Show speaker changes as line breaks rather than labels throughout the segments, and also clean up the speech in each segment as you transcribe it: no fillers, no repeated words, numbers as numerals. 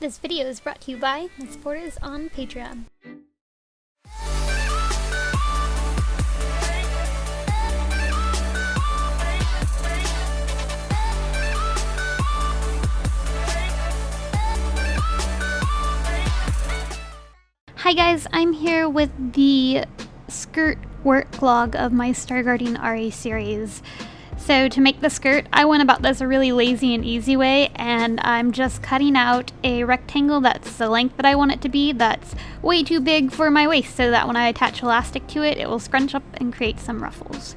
This video is brought to you by my supporters on Patreon. Hi guys, I'm here with the skirt work log of my Star Guardian Ahri series. So to make the skirt, I went about this a really lazy and easy way, and I'm just cutting out a rectangle that's the length that I want it to be, that's way too big for my waist, so that when I attach elastic to it, it will scrunch up and create some ruffles.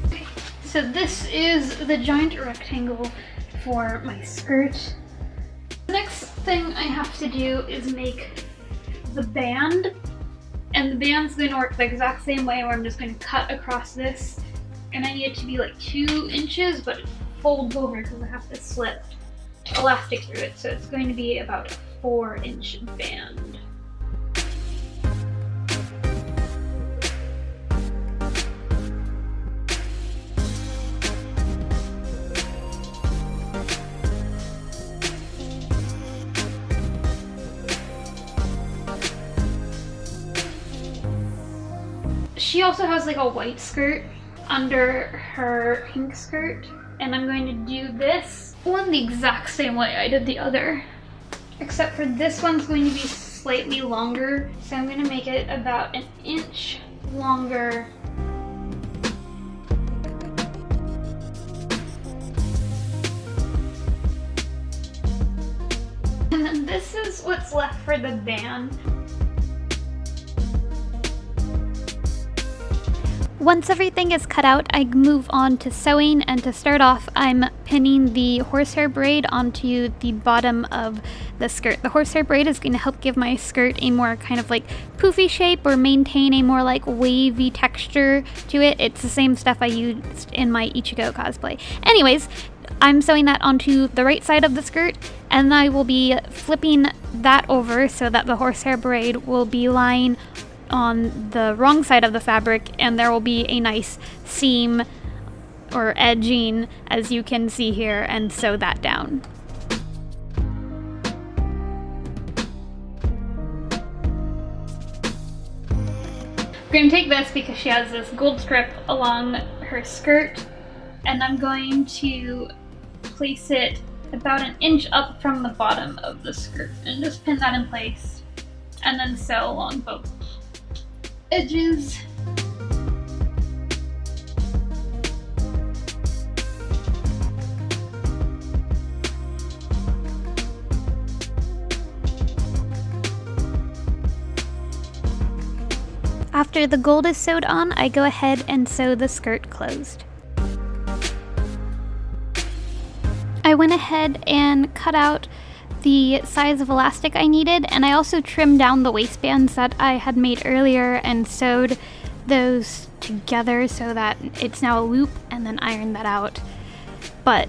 Okay, so this is the giant rectangle for my skirt. The next thing I have to do is make the band. And the band's going to work the exact same way, where I'm just going to cut across this. And I need it to be like 2 inches, but it folds over because I have to slip elastic through it. So it's going to be about a 4-inch band. She also has like a white skirt under her pink skirt, and I'm going to do this one the exact same way I did the other, except for this one's going to be slightly longer, so I'm going to make it about 1 inch longer. And then this is what's left for the band. Once everything is cut out, I move on to sewing, and to start off, I'm pinning the horsehair braid onto the bottom of the skirt. The horsehair braid is going to help give my skirt a more kind of like poofy shape, or maintain a more like wavy texture to it. It's the same stuff I used in my Ichigo cosplay. Anyways, I'm sewing that onto the right side of the skirt, and I will be flipping that over so that the horsehair braid will be lying on the wrong side of the fabric, and there will be a nice seam or edging, as you can see here, and sew that down. I'm going to take this because she has this gold strip along her skirt, and I'm going to place it about 1 inch up from the bottom of the skirt and just pin that in place, and then sew along both edges. After the gold is sewed on, I go ahead and sew the skirt closed. I went ahead and cut out the size of elastic I needed, and I also trimmed down the waistbands that I had made earlier and sewed those together so that it's now a loop, and then ironed that out. But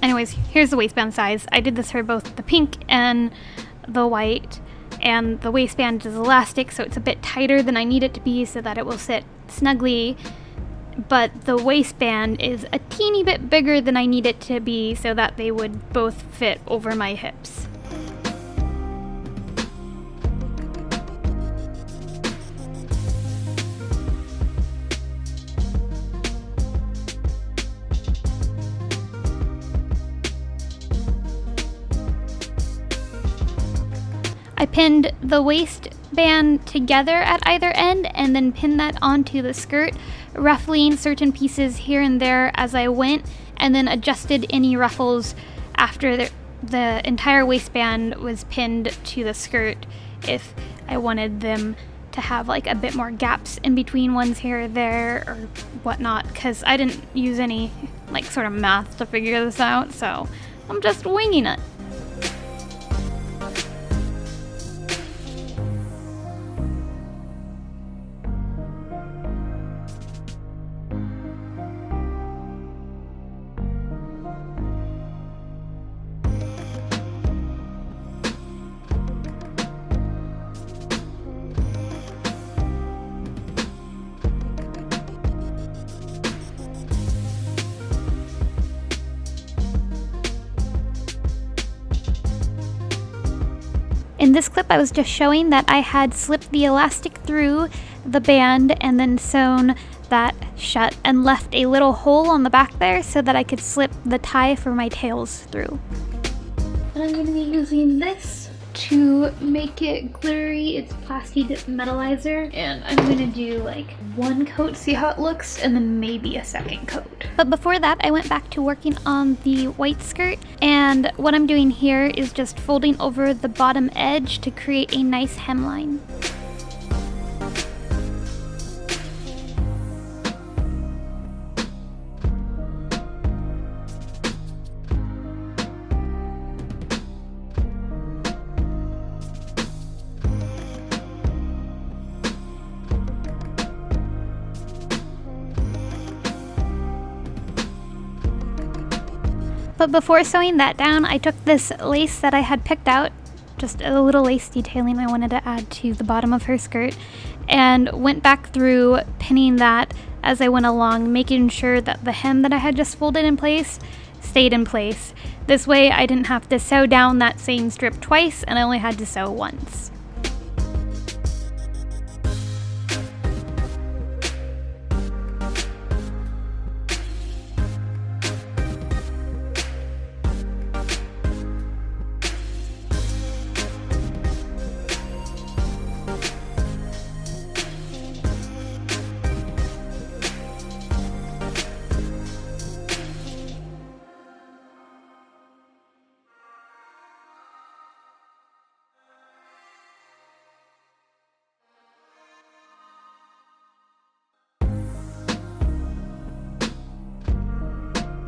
anyways, here's the waistband size. I did this for both the pink and the white, and the waistband is elastic, so it's a bit tighter than I need it to be so that it will sit snugly. But the waistband is a teeny bit bigger than I need it to be so that they would both fit over my hips. I pinned the waistband together at either end, and then pinned that onto the skirt, ruffling certain pieces here and there as I went, and then adjusted any ruffles after the entire waistband was pinned to the skirt if I wanted them to have like a bit more gaps in between ones here or there or whatnot, because I didn't use any like sort of math to figure this out, so I'm just winging it. In this clip, I was just showing that I had slipped the elastic through the band and then sewn that shut and left a little hole on the back there so that I could slip the tie for my tails through. And I'm going to be using this to make it glittery. It's plastic metalizer, and I'm going to do like one coat, see how it looks, and then maybe a second coat. But before that, I went back to working on the white skirt, and what I'm doing here is just folding over the bottom edge to create a nice hemline. But before sewing that down, I took this lace that I had picked out, just a little lace detailing I wanted to add to the bottom of her skirt, and went back through pinning that as I went along, making sure that the hem that I had just folded in place stayed in place. This way I didn't have to sew down that same strip twice, and I only had to sew once.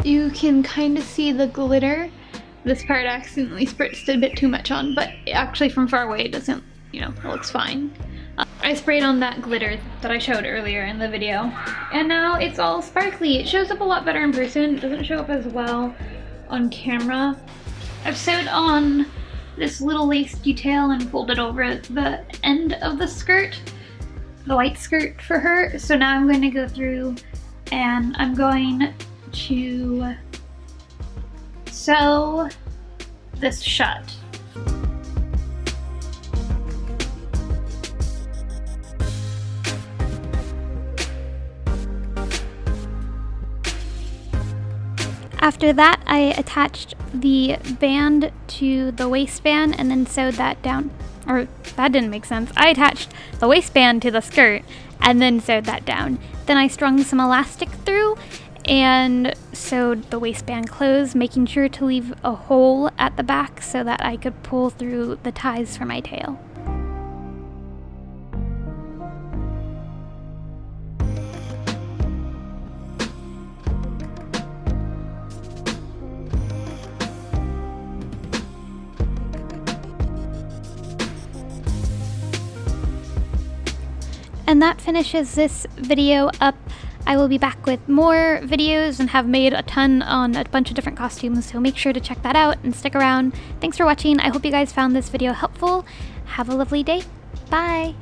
You can kind of see the glitter. This part I accidentally spritzed a bit too much on, but actually from far away it doesn't, you know, it looks fine. I sprayed on that glitter that I showed earlier in the video, and now it's all sparkly. It shows up a lot better in person. It doesn't show up as well on camera. I've sewed on this little lace detail and folded over the end of the skirt, the white skirt for her. So now I'm going to go through and I'm going to sew this shut. After that, I attached the band to the waistband and then sewed that down. Or, that didn't make sense. I attached the waistband to the skirt and then sewed that down. Then I strung some elastic through and sewed the waistband closed, making sure to leave a hole at the back so that I could pull through the ties for my tail. And that finishes this video up. I will be back with more videos and have made a ton on a bunch of different costumes, so make sure to check that out and stick around. Thanks for watching. I hope you guys found this video helpful. Have a lovely day. Bye!